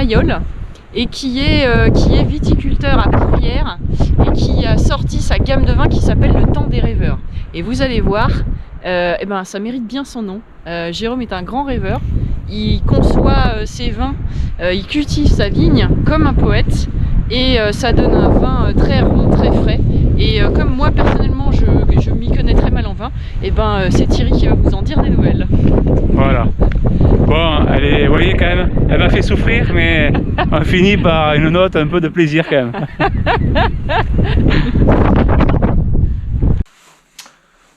Mayol et qui est viticulteur à Pourrières et qui a sorti sa gamme de vins qui s'appelle le Temps des Rêveurs. Et vous allez voir, ça mérite bien son nom. Jérôme est un grand rêveur. Il conçoit ses vins, il cultive sa vigne comme un poète et ça donne un vin très rond, très frais. Et comme moi personnellement je m'y connais très mal en vin, c'est Thierry qui va vous en dire des nouvelles. Voilà. Bon, vous voyez quand même, elle m'a fait souffrir, mais on finit par une note un peu de plaisir quand même.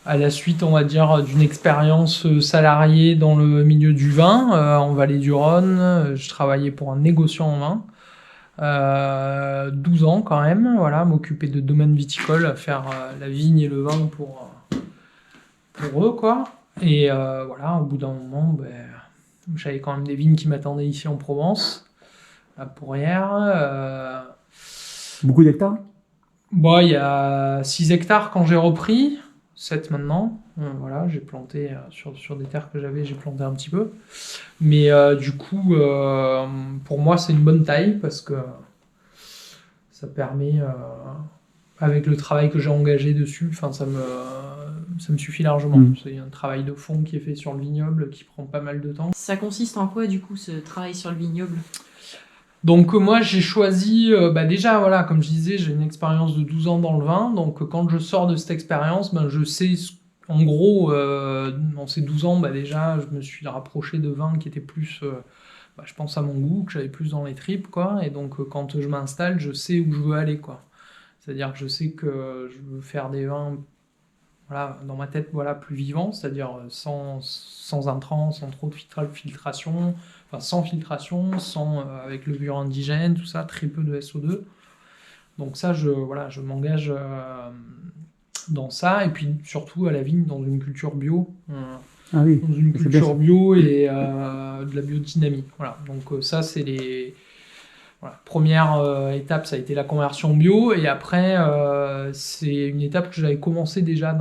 À la suite, on va dire, d'une expérience salariée dans le milieu du vin, en Vallée du Rhône, je travaillais pour un négociant en vin, 12 ans quand même, voilà, m'occuper de domaines viticoles, faire la vigne et le vin pour eux, quoi. Et voilà, au bout d'un moment, j'avais quand même des vignes qui m'attendaient ici en Provence, à Pourrières. Beaucoup d'hectares ? Bon, il y a 6 hectares quand j'ai repris, 7 maintenant. Voilà, j'ai planté sur des terres que j'avais, j'ai planté un petit peu. Mais du coup, pour moi, c'est une bonne taille parce que ça permet, avec le travail que j'ai engagé dessus, ça me suffit largement. C'est un travail de fond qui est fait sur le vignoble qui prend pas mal de temps. Ça consiste en quoi du coup ce travail sur le vignoble ? Donc moi j'ai choisi, déjà voilà, comme je disais, j'ai une expérience de 12 ans dans le vin, donc quand je sors de cette expérience, je sais, en gros, dans ces 12 ans, déjà je me suis rapproché de vins qui étaient plus, je pense à mon goût, que j'avais plus dans les tripes, quoi, et donc quand je m'installe, je sais où je veux aller, quoi. C'est-à-dire que je sais que je veux faire des vins, voilà, dans ma tête, voilà, plus vivants, c'est-à-dire sans intrants, sans trop de filtration, sans filtration, avec levure indigène, tout ça, très peu de SO2. Donc ça, je m'engage dans ça, et puis surtout à la vigne, dans une culture bio. Ah oui, dans une culture bio et de la biodynamie. Voilà. Donc ça, c'est les... Voilà. Première étape, ça a été la conversion bio, et après, c'est une étape que j'avais commencé déjà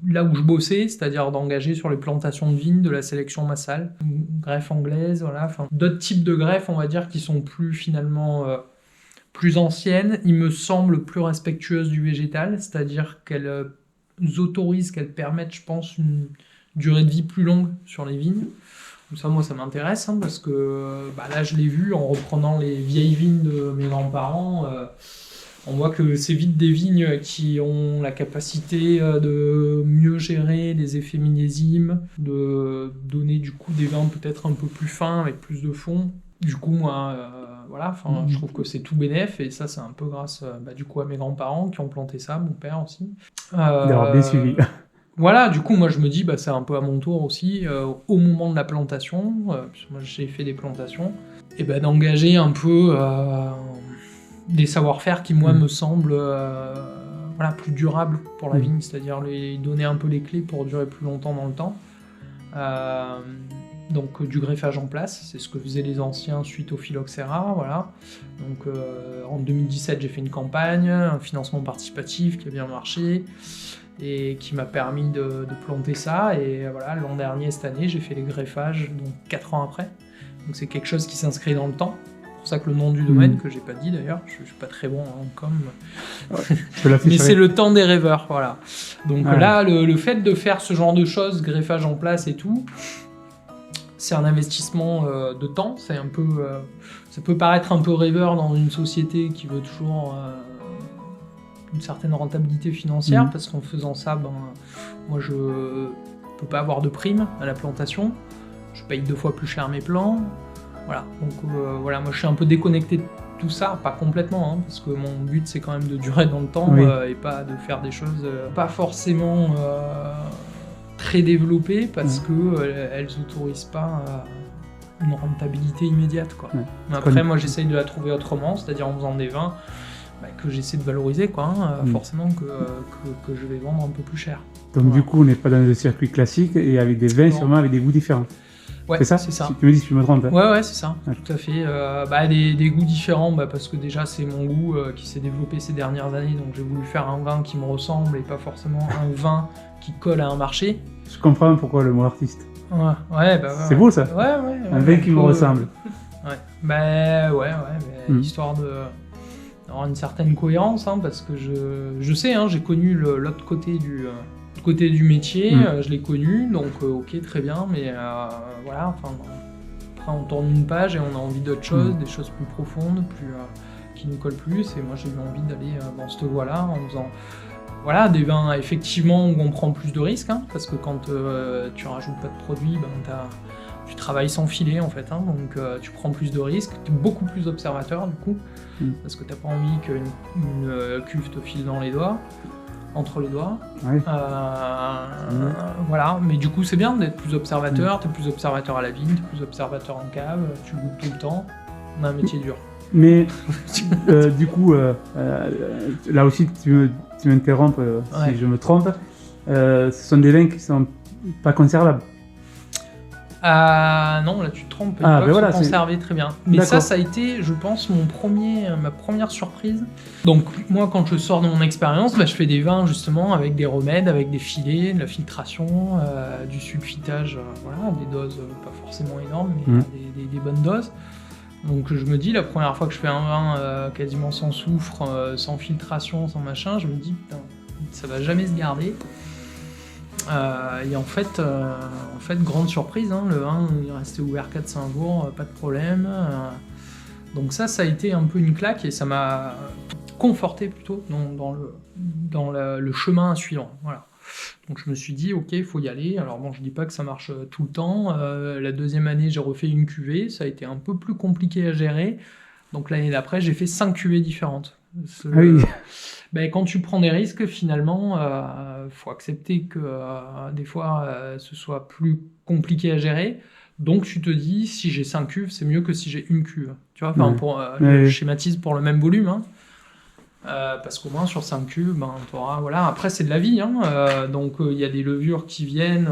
là où je bossais, c'est-à-dire d'engager sur les plantations de vignes, de la sélection massale, greffe anglaise, voilà, d'autres types de greffes, on va dire, qui sont plus finalement plus anciennes, il me semble plus respectueuses du végétal, c'est-à-dire qu'elles autorisent, qu'elles permettent, je pense, une durée de vie plus longue sur les vignes. Donc ça, moi, ça m'intéresse, parce que là, je l'ai vu en reprenant les vieilles vignes de mes grands-parents. On voit que c'est vite des vignes qui ont la capacité de mieux gérer les effets millésimes, de donner du coup des vins peut-être un peu plus fins, avec plus de fond. Du coup, moi, je trouve que c'est tout bénef, et ça, c'est un peu grâce du coup à mes grands-parents qui ont planté ça, mon père aussi. D'avoir bien suivi. Voilà, du coup, moi, je me dis, c'est un peu à mon tour aussi, au moment de la plantation, puisque moi, j'ai fait des plantations, et d'engager un peu des savoir-faire qui, moi, me semblent plus durables pour la vigne, c'est-à-dire lui donner un peu les clés pour durer plus longtemps dans le temps. Donc du greffage en place, c'est ce que faisaient les anciens suite au phylloxéra, voilà. Donc en 2017, j'ai fait une campagne, un financement participatif qui a bien marché et qui m'a permis de planter ça. Et voilà, l'an dernier, cette année, j'ai fait les greffages, donc 4 ans après. Donc c'est quelque chose qui s'inscrit dans le temps. C'est pour ça que le nom du domaine, que j'ai pas dit d'ailleurs, je suis pas très bon en com, mais c'est le Temps des Rêveurs, voilà. Donc là, le fait de faire ce genre de choses, greffage en place et tout, c'est un investissement de temps. C'est un peu, ça peut paraître un peu rêveur dans une société qui veut toujours une certaine rentabilité financière, parce qu'en faisant ça, moi je peux pas avoir de prime à la plantation, je paye 2 fois plus cher mes plants, voilà. Donc moi je suis un peu déconnecté de tout ça, pas complètement, parce que mon but c'est quand même de durer dans le temps, et pas de faire des choses pas forcément très développées, parce que elles autorisent pas une rentabilité immédiate, quoi. Mais après, moi j'essaye de la trouver autrement, c'est-à-dire en faisant des vins que j'essaie de valoriser, quoi, forcément que je vais vendre un peu plus cher. Donc du coup, on n'est pas dans le circuit classique, et avec des vins sûrement avec des goûts différents. Ouais, c'est ça. Tu me dis si je me trompe. Ouais, c'est ça, tout à fait. Des goûts différents, parce que déjà c'est mon goût qui s'est développé ces dernières années, donc j'ai voulu faire un vin qui me ressemble et pas forcément un vin qui colle à un marché. Je comprends pourquoi le mot artiste. Ouais. C'est beau ça. Ouais. Un vin qui me ressemble. Ben ouais, mais Mm. histoire d'avoir une certaine cohérence, hein, parce que je sais, hein, j'ai connu l'autre côté du métier, je l'ai connu, donc ok, très bien, mais voilà, enfin, après on tourne une page et on a envie d'autre chose, des choses plus profondes, qui nous collent plus, et moi j'ai eu envie d'aller dans cette voie-là en faisant voilà, des vins effectivement où on prend plus de risques, hein, parce que quand tu rajoutes pas de produits, ben, tu travailles sans filet en fait, hein, donc tu prends plus de risques, tu es beaucoup plus observateur du coup, parce que t'as pas envie qu'une cuve te file dans les doigts, entre les doigts. Ouais. Voilà, mais du coup c'est bien d'être plus observateur, t'es plus observateur à la vigne, t'es plus observateur en cave, tu goûtes tout le temps, on a un métier dur. Mais du coup, là aussi, tu m'interrompes Ouais. si je me trompe. Ce sont des vins qui sont pas conservables. Non, là tu te trompes, ils Ah, peuvent ben voilà, se conserver très bien. Mais D'accord. ça a été, je pense, ma première surprise. Donc moi, quand je sors de mon expérience, bah, je fais des vins justement avec des remèdes, avec des filets, de la filtration, du sulfitage, voilà, des doses pas forcément énormes, mais des bonnes doses. Donc je me dis, la première fois que je fais un vin quasiment sans soufre, sans filtration, sans machin, je me dis, putain, ça va jamais se garder. Et en fait, grande surprise, hein, le vin il est resté ouvert 4-5 jours, pas de problème. Donc ça a été un peu une claque et ça m'a conforté plutôt dans le chemin à suivre. Voilà. Donc je me suis dit, ok, il faut y aller. Alors bon, je dis pas que ça marche tout le temps. La deuxième année, j'ai refait une cuvée. Ça a été un peu plus compliqué à gérer. Donc l'année d'après, j'ai fait 5 cuvées différentes. Oui. Ben, quand tu prends des risques, finalement, faut accepter que des fois, ce soit plus compliqué à gérer. Donc tu te dis, si j'ai 5 cuves, c'est mieux que si j'ai une cuve. Tu vois, enfin, je schématise pour le même volume. Hein. Parce qu'au moins sur 5 cuves, ben, t'auras, voilà. Après, c'est de la vie. Hein. Donc il y a des levures qui viennent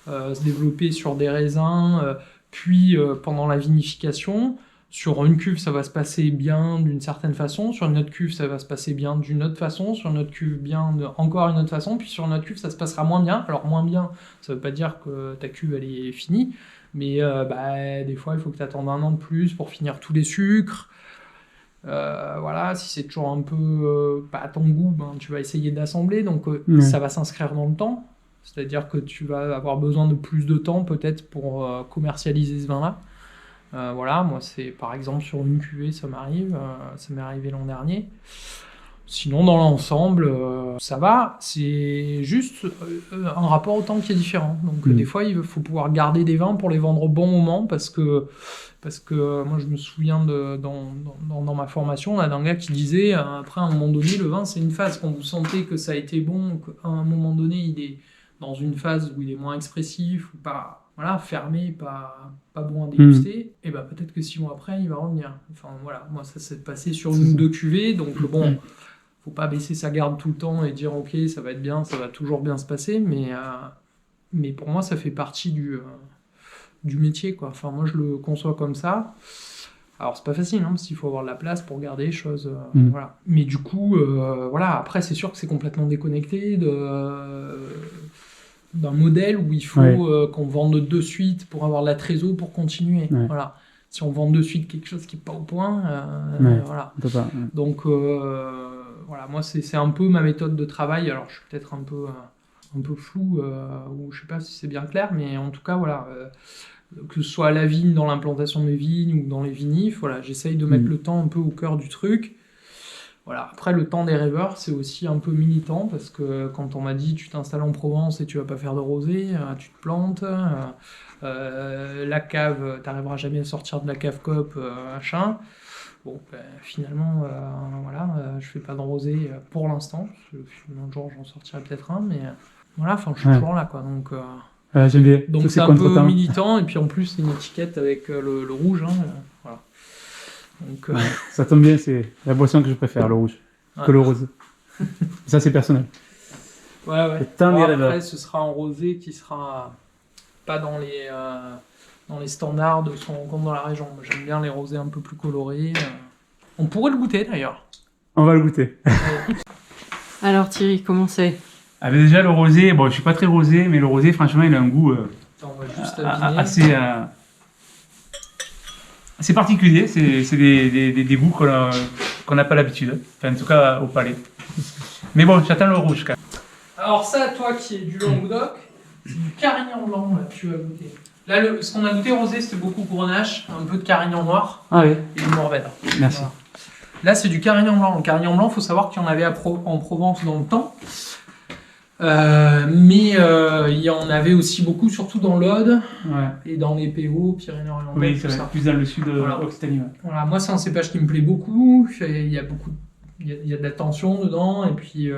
se développer sur des raisins, puis pendant la vinification. Sur une cuve, ça va se passer bien d'une certaine façon. Sur une autre cuve, ça va se passer bien d'une autre façon. Sur une autre cuve, encore une autre façon. Puis sur une autre cuve, ça se passera moins bien. Alors moins bien, ça veut pas dire que ta cuve, elle est finie. Mais des fois, il faut que tu attendes un an de plus pour finir tous les sucres. Voilà, si c'est toujours un peu pas à ton goût, ben, tu vas essayer d'assembler. Donc ça va s'inscrire dans le temps. C'est-à-dire que tu vas avoir besoin de plus de temps peut-être pour commercialiser ce vin-là. Voilà, moi c'est par exemple sur une cuvée, ça m'est arrivé l'an dernier. Sinon dans l'ensemble, ça va, c'est juste un rapport au temps qui est différent. Donc des fois il faut pouvoir garder des vins pour les vendre au bon moment parce que moi je me souviens dans ma formation là, d'un gars qui disait après à un moment donné le vin c'est une phase, quand vous sentez que ça a été bon, qu'à un moment donné il est dans une phase où il est moins expressif ou pas. Voilà, fermé, pas bon à déguster, et ben peut-être que 6 mois après, il va revenir. Enfin voilà, moi ça s'est passé sur une ou deux cuvées, donc bon, faut pas baisser sa garde tout le temps et dire ok, ça va être bien, ça va toujours bien se passer, mais pour moi ça fait partie du métier, quoi. Enfin moi je le conçois comme ça. Alors c'est pas facile, hein, parce qu'il faut avoir de la place pour garder les choses, voilà. Mais du coup, voilà, après c'est sûr que c'est complètement déconnecté d'un modèle où il faut qu'on vende de suite pour avoir de la trésor pour continuer. Voilà. Si on vend de suite quelque chose qui n'est pas au point, voilà. Donc voilà, moi c'est un peu ma méthode de travail. Alors je suis peut-être un peu flou, ou je sais pas si c'est bien clair, mais en tout cas voilà, que ce soit à la vigne, dans l'implantation de mes vignes ou dans les vinifs, voilà, j'essaye de mettre le temps un peu au cœur du truc. Voilà. Après, le temps des rêveurs, c'est aussi un peu militant, parce que quand on m'a dit tu t'installes en Provence et tu vas pas faire de rosé, tu te plantes, la cave, t'arriveras jamais à sortir de la cave COP, machin. Bon, finalement, voilà, je fais pas de rosé pour l'instant, un jour j'en sortirai peut-être un, mais voilà, enfin je suis toujours là, quoi. Donc, j'aime bien. Donc c'est un peu militant, et puis en plus c'est une étiquette avec le rouge, hein, voilà. Donc, ça tombe bien, c'est la boisson que je préfère, le rouge, que le rose. Ça, c'est personnel. Ouais. Après, ce sera un rosé qui sera pas dans les standards de ce qu'on rencontre dans la région. Moi, j'aime bien les rosés un peu plus colorés. On pourrait le goûter, d'ailleurs. On va le goûter. Alors, Thierry, comment c'est ? Ah, mais déjà, le rosé, bon, je suis pas très rosé, mais le rosé, franchement, il a un goût Attends, on va juste assez... c'est particulier, c'est des goûts qu'on n'a pas l'habitude. Enfin, en tout cas, au palais. Mais bon, j'attends le rouge, quand même. Alors ça, toi qui es du Languedoc, c'est du Carignan blanc là, que tu vas goûter. Là, ce qu'on a goûté rosé, c'était beaucoup Grenache, un peu de Carignan noir Ah oui, et du Mourvèdre. merci. Voilà. Là, c'est du Carignan blanc. Le Carignan blanc, il faut savoir qu'il y en avait en Provence dans le temps. Mais il y en avait aussi beaucoup, surtout dans l'Aude Ouais. et dans les PO, Pyrénées-Orientales, Oui, tout c'est vrai, ça. plus dans le sud Voilà. Occitanie. Ouais. Voilà, moi, c'est un cépage qui me plaît beaucoup. Il y a il y a de la tension dedans. Et puis,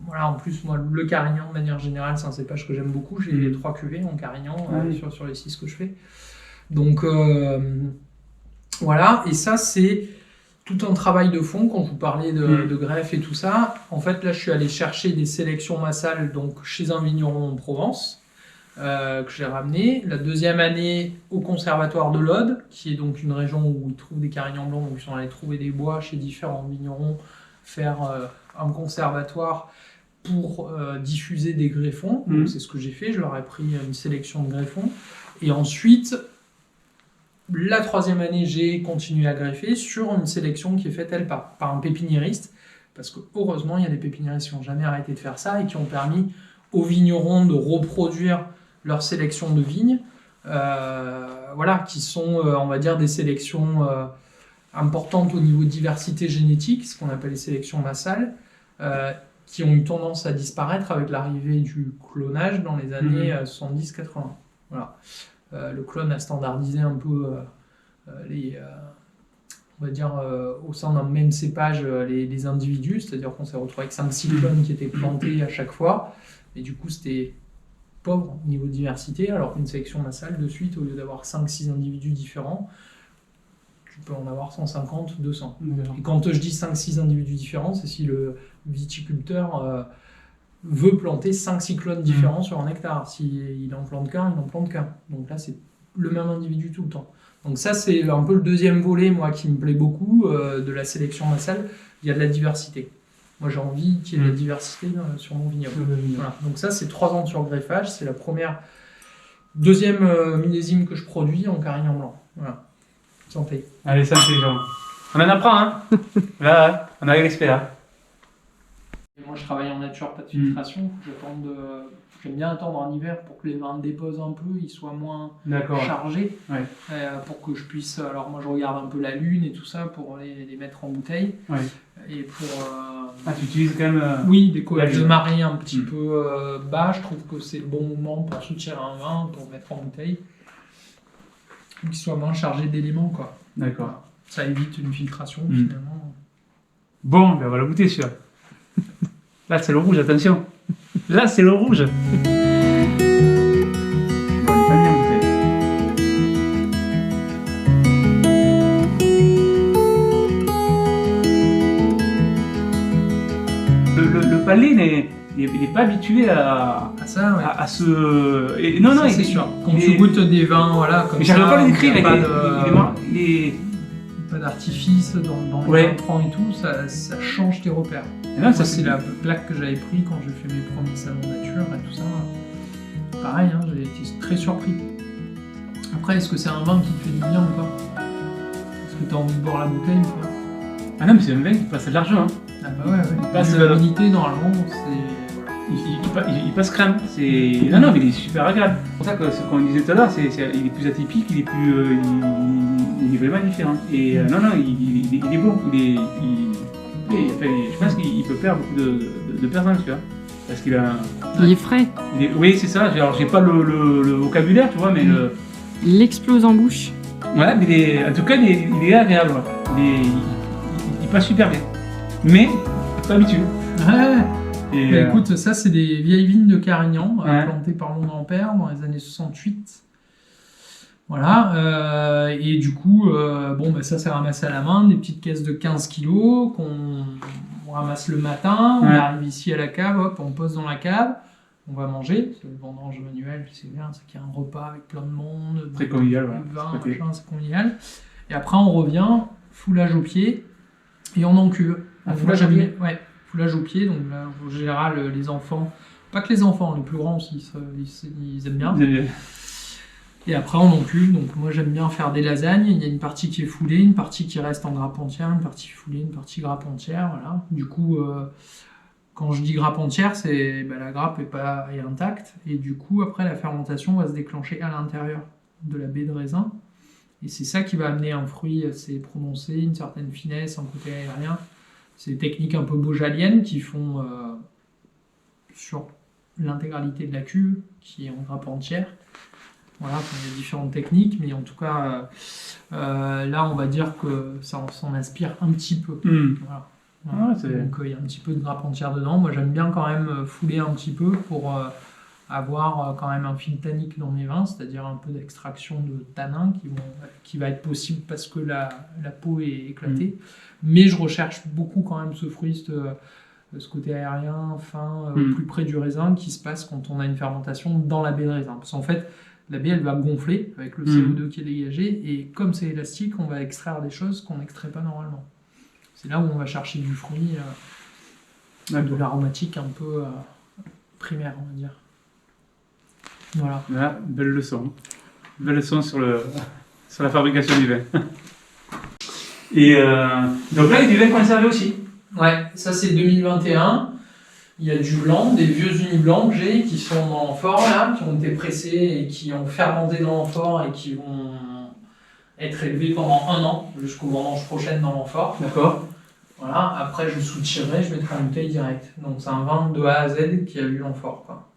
voilà, en plus, moi, le Carignan, de manière générale, c'est un cépage que j'aime beaucoup. J'ai les 3 cuvées en Carignan Oui. sur les 6 que je fais. Donc, voilà. Et ça, c'est tout un travail de fond. Quand je vous parlais de greffe et tout ça, en fait, là, je suis allé chercher des sélections massales donc, chez un vigneron en Provence. Que j'ai ramené. La deuxième année au conservatoire de l'Aude, qui est donc une région où ils trouvent des carignans blancs, donc ils sont allés trouver des bois chez différents vignerons, faire un conservatoire pour diffuser des greffons. Donc c'est ce que j'ai fait, je leur ai pris une sélection de greffons. Et ensuite, la troisième année, j'ai continué à greffer sur une sélection qui est faite, elle, par un pépiniériste, parce que heureusement, il y a des pépiniéristes qui n'ont jamais arrêté de faire ça et qui ont permis aux vignerons de reproduire leur sélection de vignes, voilà, qui sont, on va dire, des sélections importantes au niveau de diversité génétique, ce qu'on appelle les sélections massales, qui ont eu tendance à disparaître avec l'arrivée du clonage dans les années 70-80. Voilà. Le clone a standardisé un peu on va dire, au sein d'un même cépage, les individus, c'est-à-dire qu'on s'est retrouvé avec 5-6 clones qui étaient plantés à chaque fois, et du coup, c'était pauvre au niveau de diversité, alors qu'une sélection massale, de suite, au lieu d'avoir 5-6 individus différents, tu peux en avoir 150, 200. Et quand je dis 5-6 individus différents, c'est si le viticulteur veut planter 5-6 clones différents sur un hectare. S'il en plante qu'un, il n'en plante qu'un. Donc là, c'est le même individu tout le temps. Donc ça, c'est un peu le deuxième volet, moi, qui me plaît beaucoup, de la sélection massale. Il y a de la diversité. Moi, j'ai envie qu'il y ait de la diversité sur mon vignoble. Voilà. Donc ça, c'est 3 ans de surgreffage. C'est la deuxième millésime que je produis en Carignan blanc. Voilà. Santé. Allez, santé, Jean. On en apprend, hein. Là, on a l'expert. Moi, je travaille en nature, pas de filtration. J'aime bien attendre en hiver pour que les vins déposent un peu, ils soient moins chargés. Ouais. Pour que je puisse... Alors moi, je regarde un peu la lune et tout ça pour les mettre en bouteille. Ouais. Et pour... Ah, tu utilises quand même... Oui, des coefs de marée un petit peu bas. Je trouve que c'est le bon moment pour soutirer un vin, pour mettre en bouteille. Qu'il soit moins chargé d'éléments, quoi. D'accord. Voilà. Ça évite une filtration, finalement. Bon, ben on va la goûter, celui-là. Là, c'est le rouge, attention. Là, c'est le rouge. Bon, il est pas bien goûté. Le palais, il n'est pas habitué à ça, ouais. à ce... Et, non, ça, c'est sûr. Quand tu goûtes des vins, voilà, comme mais ça, j'arrive pas à le décrire, il n'y a pas d'artifice dans les intrants et tout, ça change tes repères. Et là, ça, c'est la plaque que j'avais pris quand j'ai fait mes premiers salons nature et tout ça. Pareil, hein, j'ai été très surpris. Après, est-ce que c'est un vin qui te fait du bien ou pas? Est-ce que tu as envie de boire la bouteille ou pas? Ah non, mais c'est un vin qui passe largement. Hein. Ah bah ouais. La durabilité, normalement, c'est... Il passe crème. Non, mais il est super agréable. C'est pour ça que ce qu'on disait tout à l'heure, il est plus atypique, il est vraiment différent. Et non, il est bon. Je pense qu'il peut perdre beaucoup de personnes, tu vois. Parce qu'il a... Il est frais. Oui, c'est ça. Alors, j'ai pas le vocabulaire, tu vois, mais... Il explose en bouche. Ouais, mais en tout cas, il est agréable. Il passe super bien. Mais, pas habitué. Ouais. Et écoute, ça, c'est des vieilles vignes de Carignan, plantées par mon grand-père dans les années 68. Voilà, et du coup, ça c'est ramassé à la main, des petites caisses de 15 kilos qu'on ramasse le matin, on arrive ici à la cave, hop, on pose dans la cave, on va manger, c'est le vendange manuel, c'est bien, c'est qu'il y a un repas avec plein de monde, très convivial, vin, machin, c'est convivial. Et après on revient, foulage au pied, et on en cuve. Foulage au pied. Ouais, foulage au pied, donc là, en général, les enfants, pas que les enfants, les plus grands aussi, ils aiment bien. Et après on encule, donc moi j'aime bien faire des lasagnes, il y a une partie qui est foulée, une partie qui reste en grappe entière, une partie foulée, une partie grappe entière, voilà. Du coup, quand je dis grappe entière, c'est la grappe est intacte, et du coup après la fermentation va se déclencher à l'intérieur de la baie de raisin, et c'est ça qui va amener un fruit assez prononcé, une certaine finesse, un côté aérien. C'est des techniques un peu baujaliennes qui font sur l'intégralité de la cuve, qui est en grappe entière. Voilà, il y a différentes techniques, mais en tout cas, là, on va dire que ça s'en inspire un petit peu. Voilà. Ah, Donc, il y a un petit peu de grappe entière dedans. Moi, j'aime bien quand même fouler un petit peu pour avoir quand même un fil tannique dans mes vins, c'est-à-dire un peu d'extraction de tanins qui va être possible parce que la peau est éclatée. Mais je recherche beaucoup quand même ce fruit, ce côté aérien, fin, plus près du raisin, qui se passe quand on a une fermentation dans la baie de raisin. Parce qu'en fait, la baie, elle va gonfler avec le CO2 qui est dégagé, et comme c'est élastique, on va extraire des choses qu'on n'extrait pas normalement. C'est là où on va chercher du fruit, de l'aromatique un peu primaire, on va dire. Voilà. Là, belle leçon. Belle leçon sur la fabrication du vin. Et donc là, il y a du vin conservé aussi. Ouais, ça c'est 2021. Il y a du blanc, des vieux unis blancs que j'ai qui sont dans l'amphore là, qui ont été pressés et qui ont fermenté dans l'amphore et qui vont être élevés pendant 1 an jusqu'aux vendanges prochaines dans l'amphore. D'accord. Voilà, après je soutirerai, je mettrai en bouteille direct. Donc c'est un vin de A à Z qui a eu l'amphore, quoi.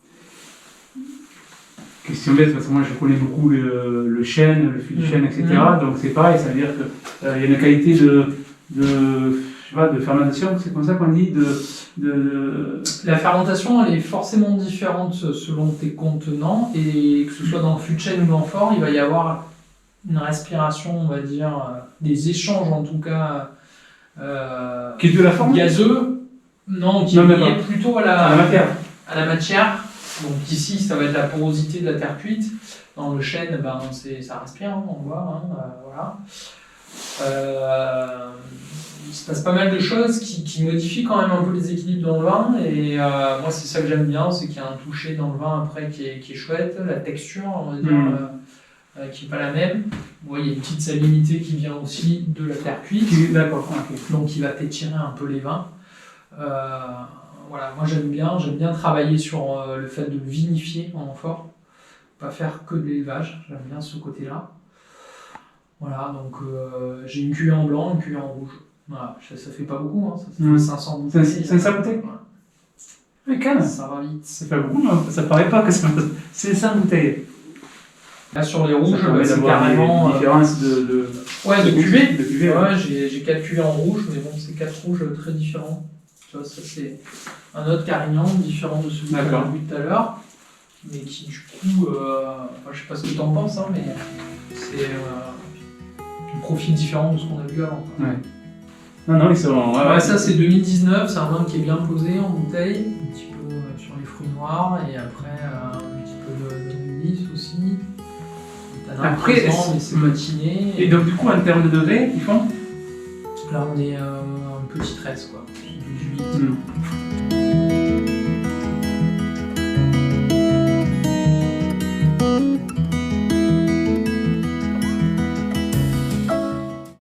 Question bête, parce que moi je connais beaucoup le chêne, le fût du chêne, etc. Donc c'est pareil, ça veut dire qu'il y a une qualité de fermentation, c'est comme ça qu'on dit, La fermentation, elle est forcément différente selon tes contenants, et que ce soit dans le fût de chêne ou l'amphore, il va y avoir une respiration, on va dire, des échanges en tout cas, qui est de la forme gazeux, non, qui est lié plutôt à la matière. Donc ici, ça va être la porosité de la terre cuite. Dans le chêne, ça respire, hein, on voit, voilà. Il se passe pas mal de choses qui modifient quand même un peu les équilibres dans le vin, et moi c'est ça que j'aime bien, c'est qu'il y a un toucher dans le vin après qui est chouette, la texture on va dire qui n'est pas la même. Bon, il y a une petite salinité qui vient aussi de la terre cuite, d'accord, okay. Donc qui va t'étirer un peu les vins. Voilà, moi j'aime bien travailler sur le fait de vinifier en amphore, pas faire que de l'élevage, j'aime bien ce côté-là. Voilà, donc j'ai une cuvée en blanc, une cuvée en rouge. Voilà, ça fait pas beaucoup, hein, ça fait 500 bouteilles. 500 bouteilles. Oui, quand même. Ça va vite. Ça fait beaucoup, non, ça paraît pas que c'est 5 bouteilles. Là sur les rouges, c'est carrément différence de cuvée. De cuvée, ouais, j'ai 4 cuvées en rouge, mais bon, c'est 4 rouges très différents. Tu vois, ça c'est un autre Carignan différent de celui qu'on a vu tout à l'heure, mais qui du coup, je sais pas ce que tu en penses, hein, mais c'est un profil différent de ce qu'on a vu avant. Ouais. Non, ils sont. Ça c'est 2019, c'est un vin qui est bien posé en bouteille, un petit peu sur les fruits noirs, et après un petit peu de ton aussi. Après, mais c'est matiné. Et donc du coup, en termes de degrés, ils font. Là on est un petit 13 quoi, 18.